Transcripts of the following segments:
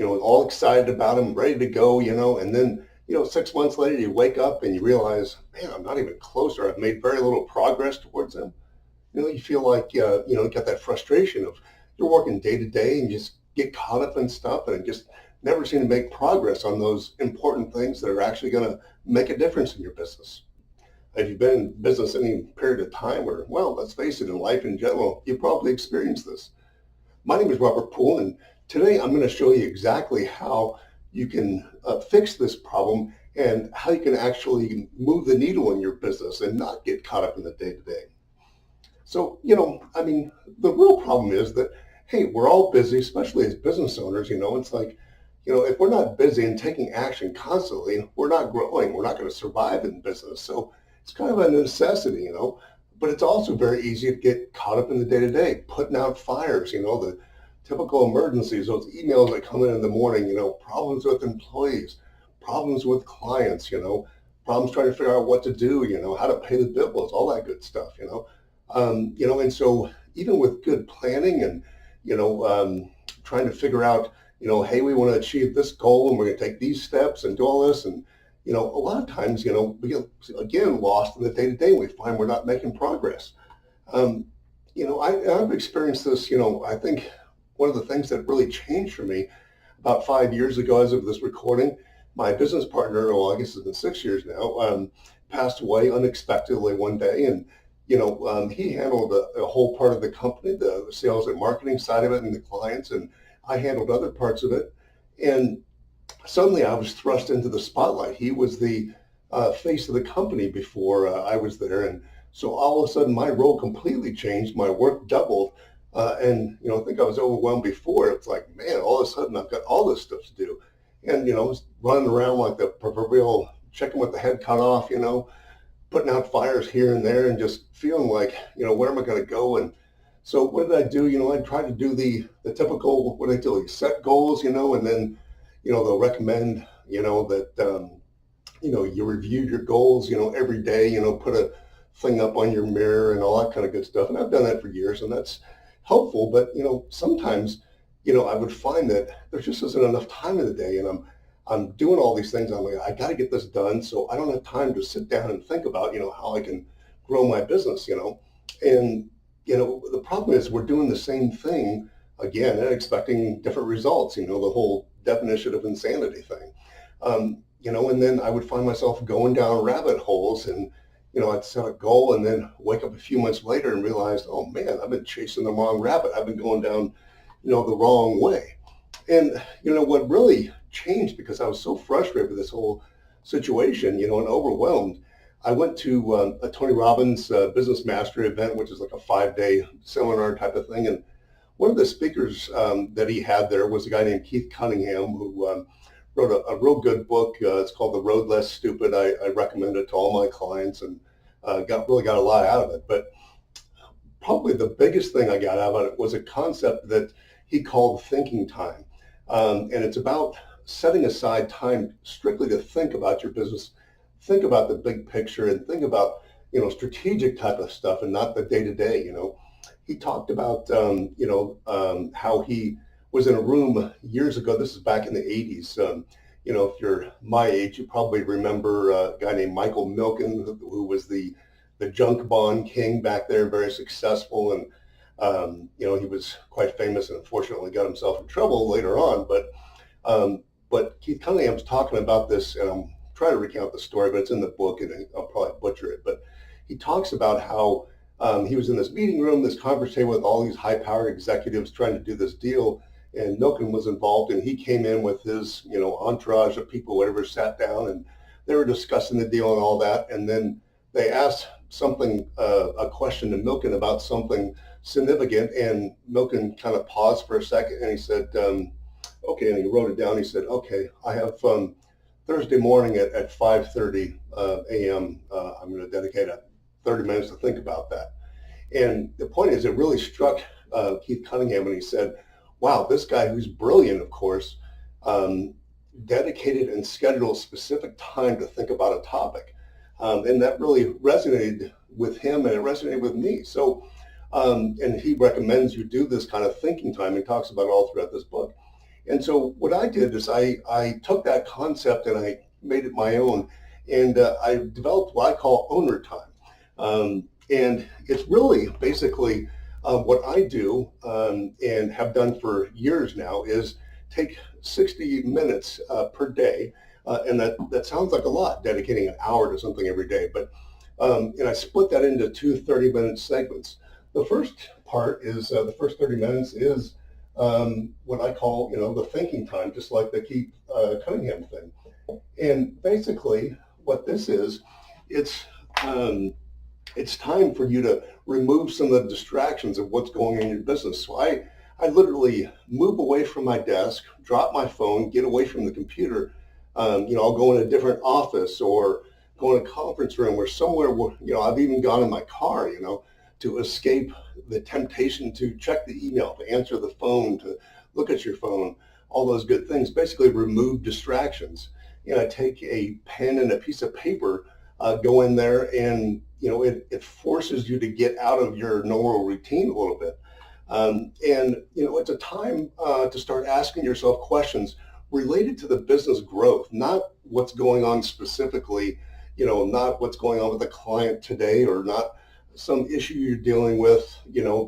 all excited about them, ready to go, and then, 6 months later, you wake up and you realize, man, I'm not even close, or I've made very little progress towards them. You feel like, you get that frustration of you're working day to day and you just get caught up in stuff and just never seem to make progress on those important things that are actually going to make a difference in your business. If you've been in business any period of time, or, well, let's face it, in life in general, you probably experienced this. My name is Robert Poole, and today I'm going to show you exactly how you can fix this problem and how you can actually move the needle in your business and not get caught up in the day-to-day. So, the real problem is that, hey, we're all busy, especially as business owners. It's like, if we're not busy and taking action constantly, we're not growing. We're not going to survive in business. So it's kind of a necessity, but it's also very easy to get caught up in the day-to-day, putting out fires, the typical emergencies, those emails that come in the morning, problems with employees, problems with clients, problems trying to figure out what to do, how to pay the bills, all that good stuff, and so even with good planning and, trying to figure out, hey, we want to achieve this goal and we're going to take these steps and do all this. And, a lot of times, we get, again, lost in the day-to-day. We find we're not making progress. I've experienced this, I think one of the things that really changed for me about 5 years ago as of this recording, my business partner, well, I guess it's been 6 years now, passed away unexpectedly one day. And, he handled a whole part of the company, the sales and marketing side of it and the clients, and I handled other parts of it. And suddenly I was thrust into the spotlight. He was the face of the company before I was there. And so all of a sudden my role completely changed. My work doubled. And, I think I was overwhelmed before. It's like, man, all of a sudden I've got all this stuff to do. And, I was running around like the proverbial chicken with the head cut off, putting out fires here and there and just feeling like, where am I going to go? And so what did I do? I tried to do the typical, what I do, set goals, and then, they'll recommend, that, you review your goals, every day, put a thing up on your mirror and all that kind of good stuff. And I've done that for years, and that's helpful. But, sometimes, I would find that there just isn't enough time in the day, and I'm doing all these things. I'm like, I got to get this done. So I don't have time to sit down and think about, how I can grow my business, and, the problem is we're doing the same thing again and expecting different results, the whole definition of insanity thing. And then I would find myself going down rabbit holes and, I'd set a goal and then wake up a few months later and realize, oh man, I've been chasing the wrong rabbit. I've been going down, the wrong way. And, what really changed, because I was so frustrated with this whole situation, and overwhelmed, I went to a Tony Robbins Business Mastery event, which is like a 5-day seminar type of thing. And one of the speakers that he had there was a guy named Keith Cunningham, who wrote a real good book. It's called The Road Less Stupid. I recommend it to all my clients, and really got a lot out of it. But probably the biggest thing I got out of it was a concept that he called thinking time. And it's about setting aside time strictly to think about your business, think about the big picture, and think about, strategic type of stuff and not the day-to-day. He talked about, how he was in a room years ago. This is back in the 80s. If you're my age, you probably remember a guy named Michael Milken, who was the junk bond king back there, very successful. And, he was quite famous and unfortunately got himself in trouble later on. But Keith Cunningham's talking about this, and I'm trying to recount the story, but it's in the book and I'll probably butcher it. But he talks about how he was in this meeting room, this conversation with all these high-powered executives trying to do this deal, and Milken was involved, and he came in with his, entourage of people, whatever, sat down, and they were discussing the deal and all that. And then they asked something, a question to Milken about something significant, and Milken kind of paused for a second, and he said, okay, and he wrote it down. He said, okay, I have Thursday morning at 5:30 a.m. I'm going to dedicate 30 minutes to think about that. And the point is, it really struck Keith Cunningham, and he said, wow, this guy, who's brilliant, of course, dedicated and scheduled a specific time to think about a topic. And that really resonated with him, and it resonated with me. And he recommends you do this kind of thinking time. He talks about it all throughout this book. And so what I did is I took that concept and I made it my own, and I developed what I call owner time. And it's really basically what I do and have done for years now is take 60 minutes per day. And that sounds like a lot, dedicating an hour to something every day, but and I split that into two 30-minute segments. The first part is the first 30 minutes is what I call, the thinking time, just like the 𝐏𝐸𝐤𝐤 thing. And basically, what this is, it's it's time for you to remove some of the distractions of what's going on in your business. So I literally move away from my desk, drop my phone, get away from the computer. I'll go in a different office or go in a conference room or somewhere where, I've even gone in my car, to escape the temptation to check the email, to answer the phone, to look at your phone, all those good things. Basically remove distractions. I take a pen and a piece of paper, go in there, and it forces you to get out of your normal routine a little bit. It's a time to start asking yourself questions related to the business growth, not what's going on specifically, not what's going on with a client today or not some issue you're dealing with,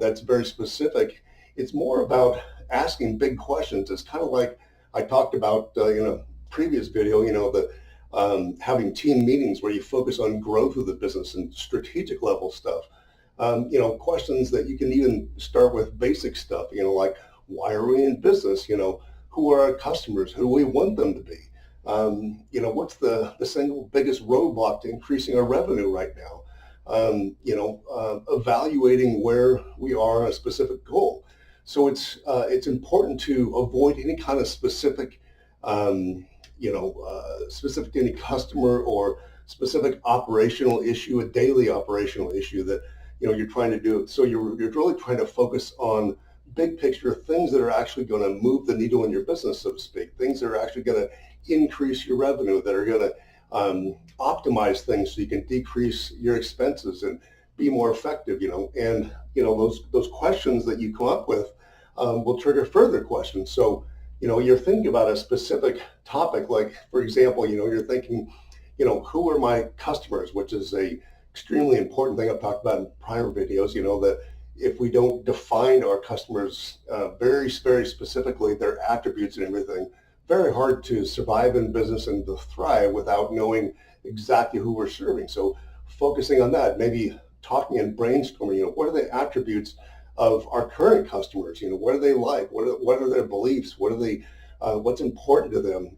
that's very specific. It's more about asking big questions. It's kind of like I talked about in a previous video, having team meetings where you focus on growth of the business and strategic level stuff. Questions that you can even start with basic stuff, like why are we in business? Who are our customers? Who do we want them to be? What's the single biggest roadblock to increasing our revenue right now? Evaluating where we are on a specific goal. So it's important to avoid any kind of specific, specific to any customer or specific operational issue, a daily operational issue that you're trying to do. So you're really trying to focus on big picture things that are actually going to move the needle in your business, so to speak. Things that are actually going to increase your revenue, that are going to optimize things so you can decrease your expenses and be more effective. And those questions that you come up with will trigger further questions. So you're thinking about a specific topic, like for example, you're thinking, who are my customers, which is a extremely important thing I've talked about in prior videos. That if we don't define our customers very, very specifically, their attributes and everything, very hard to survive in business and to thrive without knowing exactly who we're serving. So focusing on that, maybe talking and brainstorming, what are the attributes of our current customers? What are they like? What are their beliefs? What's important to them,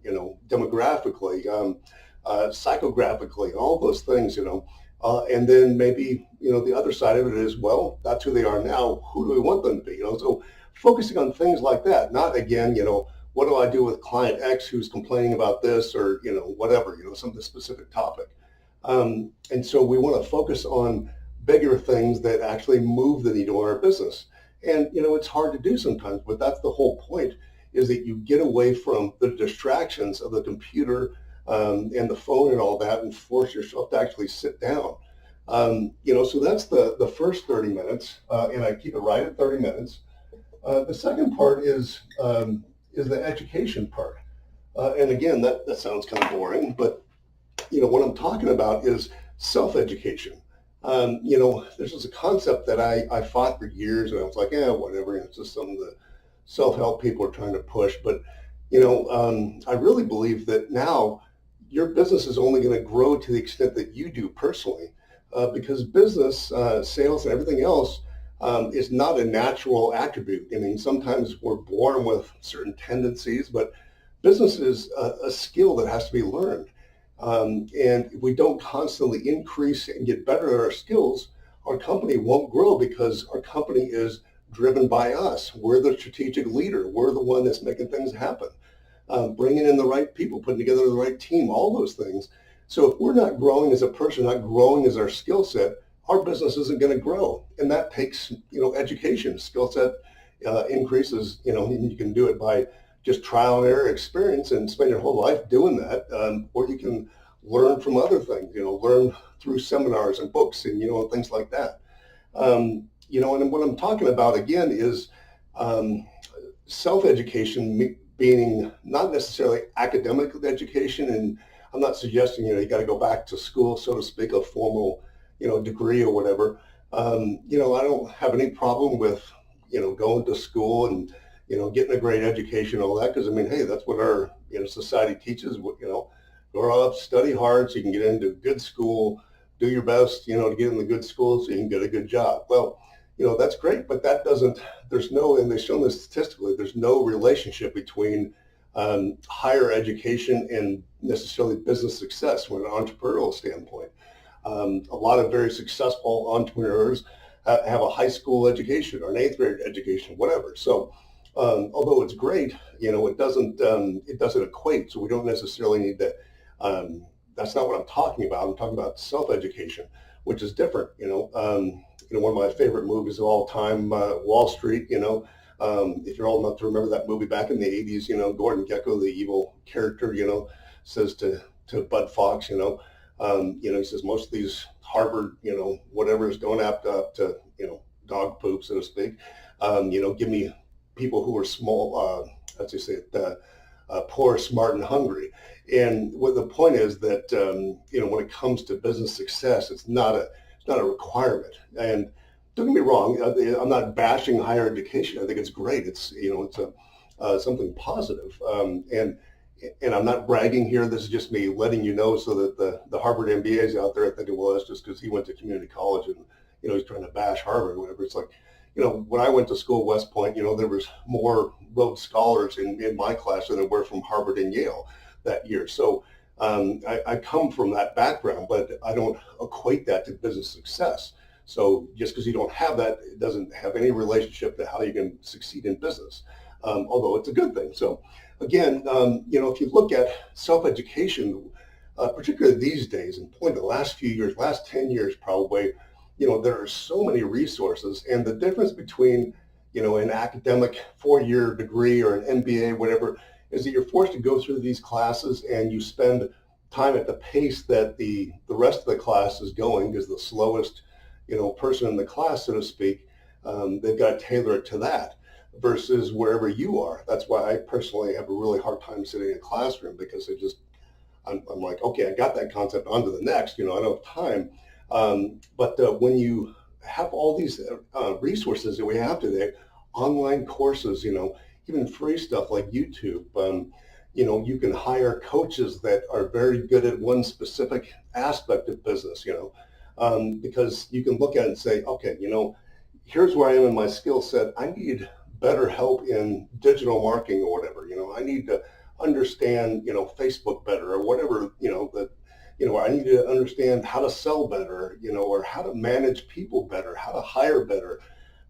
demographically, psychographically, all those things, and then maybe, the other side of it is, well, that's who they are now. Who do we want them to be? So focusing on things like that, not again, what do I do with client X who's complaining about this or, whatever, some specific topic. And so we want to focus on bigger things that actually move the needle in our business. And, it's hard to do sometimes, but that's the whole point, is that you get away from the distractions of the computer and the phone and all that, and force yourself to actually sit down. So that's the first 30 minutes, and I keep it right at 30 minutes. The second part is the education part. And again, that sounds kind of boring, but what I'm talking about is self-education. There's just a concept that I fought for years, and I was like, whatever, it's just something that self-help people are trying to push. But I really believe that now your business is only going to grow to the extent that you do personally, because business, sales, and everything else is not a natural attribute. I mean, sometimes we're born with certain tendencies, but business is a skill that has to be learned. And if we don't constantly increase and get better at our skills, our company won't grow, because our company is driven by us. We're the strategic leader. We're the one that's making things happen, bringing in the right people, putting together the right team, all those things. So if we're not growing as a person, not growing as our skill set, our business isn't going to grow. And that takes, education, skill set increases, and you can do it by just trial and error experience and spend your whole life doing that. Or you can learn from other things, learn through seminars and books and, things like that. And what I'm talking about again is self-education being not necessarily academic education, and I'm not suggesting, you got to go back to school, so to speak, a formal, degree or whatever. I don't have any problem with, going to school and, getting a great education and all that, because I mean, hey, that's what our, society teaches, grow up, study hard so you can get into good school, do your best, to get into good school so you can get a good job. Well, that's great, but that doesn't, and they've shown this statistically, there's no relationship between higher education and necessarily business success from an entrepreneurial standpoint. A lot of very successful entrepreneurs have a high school education or an eighth grade education, whatever. So although it's great, it doesn't equate. So we don't necessarily need to. That's not what I'm talking about. I'm talking about self-education, which is different. One of my favorite movies of all time, Wall Street. If you're old enough to remember that movie back in the 80s, Gordon Gekko, the evil character, says to Bud Fox, he says most of these Harvard, whatever is going up to, dog poop, so to speak. Give me people who are small, as you say, poor, smart, and hungry. And what the point is that, when it comes to business success, it's not a requirement. And don't get me wrong, I'm not bashing higher education. I think it's great. It's something positive. And I'm not bragging here. This is just me letting you know so that the Harvard MBAs out there, I think it was, just because he went to community college and, he's trying to bash Harvard or whatever. It's like, when I went to school at West Point, there was more Rhodes Scholars in my class than there were from Harvard and Yale that year. So I come from that background, but I don't equate that to business success. So just because you don't have that, it doesn't have any relationship to how you can succeed in business, although it's a good thing. So again, if you look at self-education, particularly these days, and point the last few years, last 10 years probably, there are so many resources, and the difference between, an academic 4-year degree or an MBA, whatever, is that you're forced to go through these classes and you spend time at the pace that the rest of the class is going, because the slowest, person in the class, so to speak, they've got to tailor it to that versus wherever you are. That's why I personally have a really hard time sitting in a classroom, because I'm like, okay, I got that concept, on to the next, I don't have time. But when you have all these resources that we have today, online courses, even free stuff like YouTube, you can hire coaches that are very good at one specific aspect of business, because you can look at it and say, okay, here's where I am in my skill set. I need better help in digital marketing or whatever. I need to understand, Facebook better or whatever, I need to understand how to sell better, or how to manage people better, how to hire better.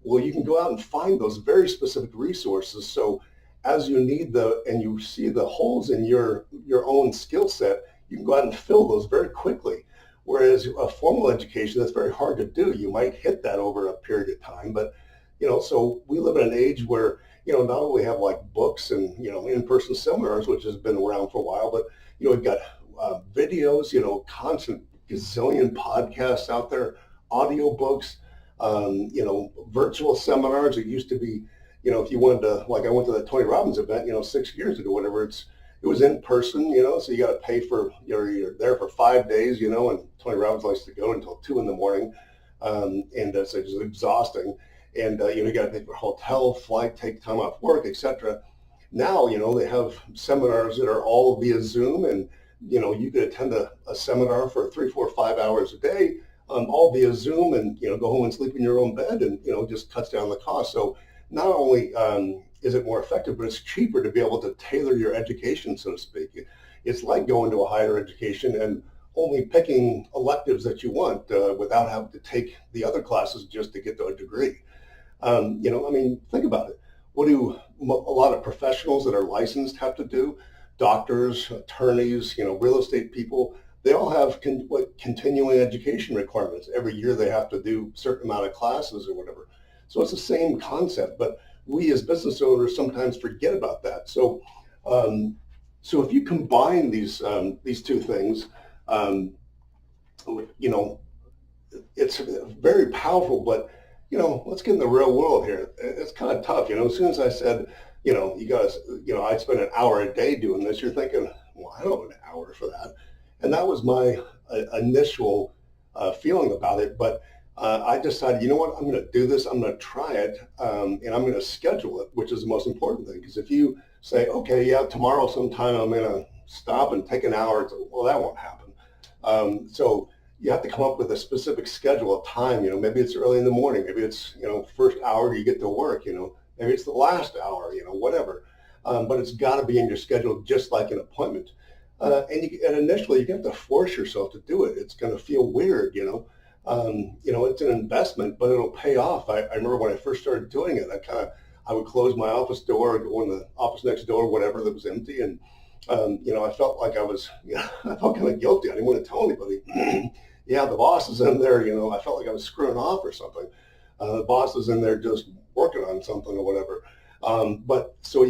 Well, you can go out and find those very specific resources. So as you need and you see the holes in your own skill set, you can go out and fill those very quickly. Whereas a formal education, that's very hard to do. You might hit that over a period of time, but, so we live in an age where, not only have like books and, in-person seminars, which has been around for a while, but, we've got videos, constant gazillion podcasts out there, audio books, virtual seminars. It used to be, if you wanted to, like I went to the Tony Robbins event, 6 years ago, whatever, it was in person, so you got to pay for, you're there for 5 days, and Tony Robbins likes to go until 2 a.m. And so it's exhausting. And, you got to pay for hotel, flight, take time off work, etc. Now, they have seminars that are all via Zoom, and, you could attend a seminar for 3, 4, 5 hours a day, all via Zoom, and, go home and sleep in your own bed, and, just cuts down the cost. So not only is it more effective, but it's cheaper to be able to tailor your education, so to speak. It's like going to a higher education and only picking electives that you want without having to take the other classes just to get to a degree. Think about it. What do a lot of professionals that are licensed have to do? Doctors, attorneys, real estate people, they all have continuing education requirements. Every year they have to do a certain amount of classes or whatever. So it's the same concept, but we as business owners sometimes forget about that. So if you combine these two things, it's very powerful, but let's get in the real world here. It's kind of tough. As soon as I said, you got to, I'd spend an hour a day doing this. You're thinking, well, I don't have an hour for that. And that was my initial feeling about it. But I decided, you know what, I'm going to do this. I'm going to try it, and I'm going to schedule it, which is the most important thing. Because if you say, okay, yeah, tomorrow sometime I'm going to stop and take an hour, well, that won't happen. So you have to come up with a specific schedule of time. Maybe it's early in the morning. Maybe it's, first hour you get to work, maybe it's the last hour, whatever. But it's got to be in your schedule, just like an appointment. And initially you have to force yourself to do it. It's going to feel weird, it's an investment, but it'll pay off. I remember when I first started doing it, I would close my office door, go in the office next door, whatever that was empty, and I felt like I was, I felt kind of guilty. I didn't want to tell anybody. Yeah, the boss is in there, I felt like I was screwing off or something. The boss is in there just working on something or whatever. But so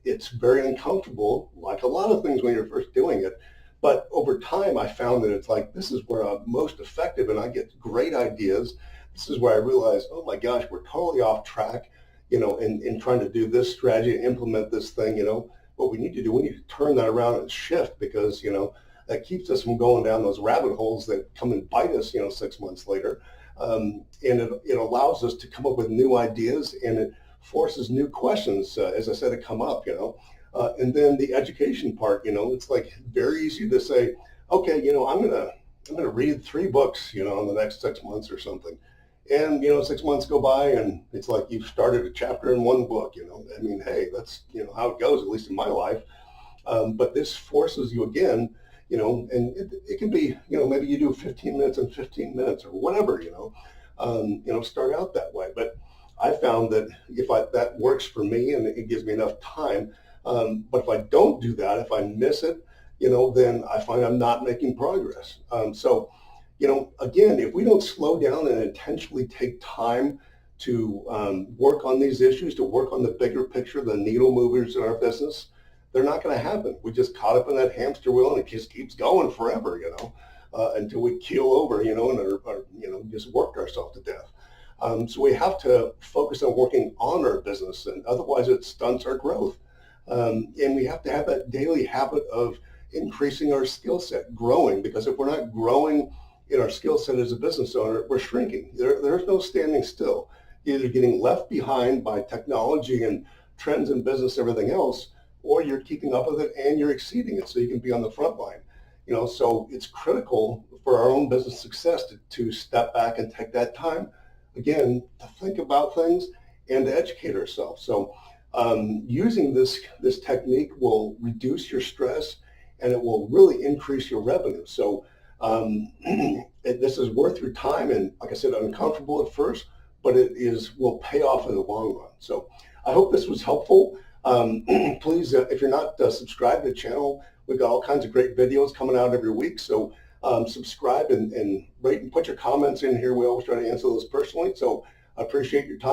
it's very uncomfortable, like a lot of things when you're first doing it. But over time, I found that it's like, this is where I'm most effective and I get great ideas. This is where I realized, oh my gosh, we're totally off track, in trying to do this strategy, implement this thing, what we need to do, we need to turn that around and shift, because, that keeps us from going down those rabbit holes that come and bite us, 6 months later. And it allows us to come up with new ideas, and it forces new questions, as I said, to come up, and then the education part, it's like very easy to say, okay, I'm gonna read 3 books, in the next 6 months or something. And, 6 months go by and it's like you've started a chapter in 1 book, I mean, hey, that's, how it goes, at least in my life. But this forces you again, and it can be, maybe you do 15 minutes and 15 minutes or whatever, start out that way. But I found that that works for me and it gives me enough time. But if I don't do that, if I miss it, then I find I'm not making progress. So, again, if we don't slow down and intentionally take time to work on these issues, to work on the bigger picture, the needle movers in our business, they're not going to happen. We just caught up in that hamster wheel and it just keeps going forever, until we keel over, and are just worked ourselves to death. So we have to focus on working on our business, and otherwise it stunts our growth. And we have to have that daily habit of increasing our skill set, growing, because if we're not growing in our skill set as a business owner, we're shrinking. There's no standing still. You're either getting left behind by technology and trends in business, everything else, or you're keeping up with it and you're exceeding it so you can be on the front line. So it's critical for our own business success to step back and take that time, again, to think about things and to educate ourselves. So using this technique will reduce your stress and it will really increase your revenue. So this is worth your time, and like I said, uncomfortable at first, but will pay off in the long run. So I hope this was helpful. Please, if you're not subscribed to the channel, we've got all kinds of great videos coming out every week. So subscribe and rate and put your comments in here. We always try to answer those personally. So I appreciate your time.